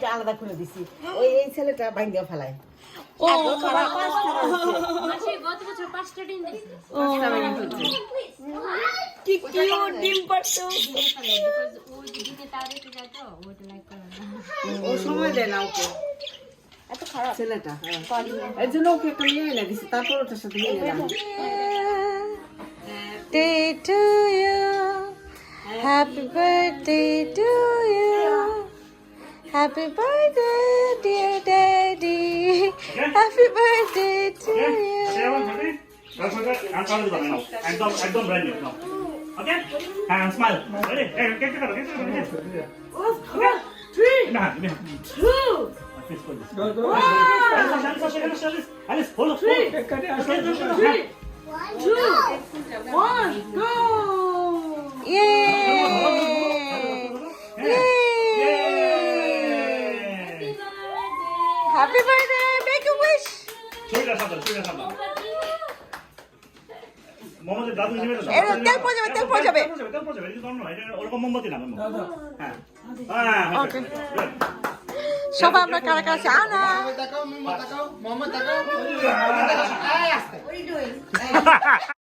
ওটা আলাদা করে দিছি এই ছেলেটা ভাঙ্গা ফেলায় ও মাসি গত বছর 5টা ডিম দিয়েছে কি কিউট ডিম পারতো ওই দিনে তার রেখে যায় তো ওইটা লাইক করে না ও সময় দেয় না ওকে এত খারাপ ছেলেটা এই জন্য ওকে একটা নিয়ে এনে দিছি তারপর ওটার সাথে নিয়ে নিলাম Day to you, happy birthday to you, happy birthday dear daddy, happy birthday to you. একদম ব্র্যান্ড নিউ নাও ওকে হ্যাঁ স্মাইল রেডি কেক কাটো না Two. Alice, hold up. 3, 2, 1, go! Yay! Happy birthday, make a wish. ছবিটা সামনে মোহাম্মদের দাদু হিসেবে তো এর তেল পড়ে যাবে এটা তো অন্য এটা ওরকম মোমবাতি না হ্যাঁ Okay. সবাই আমরা কারা কারা আছি আনা Mohammed, takao. Mohammed, takao. What are you doing?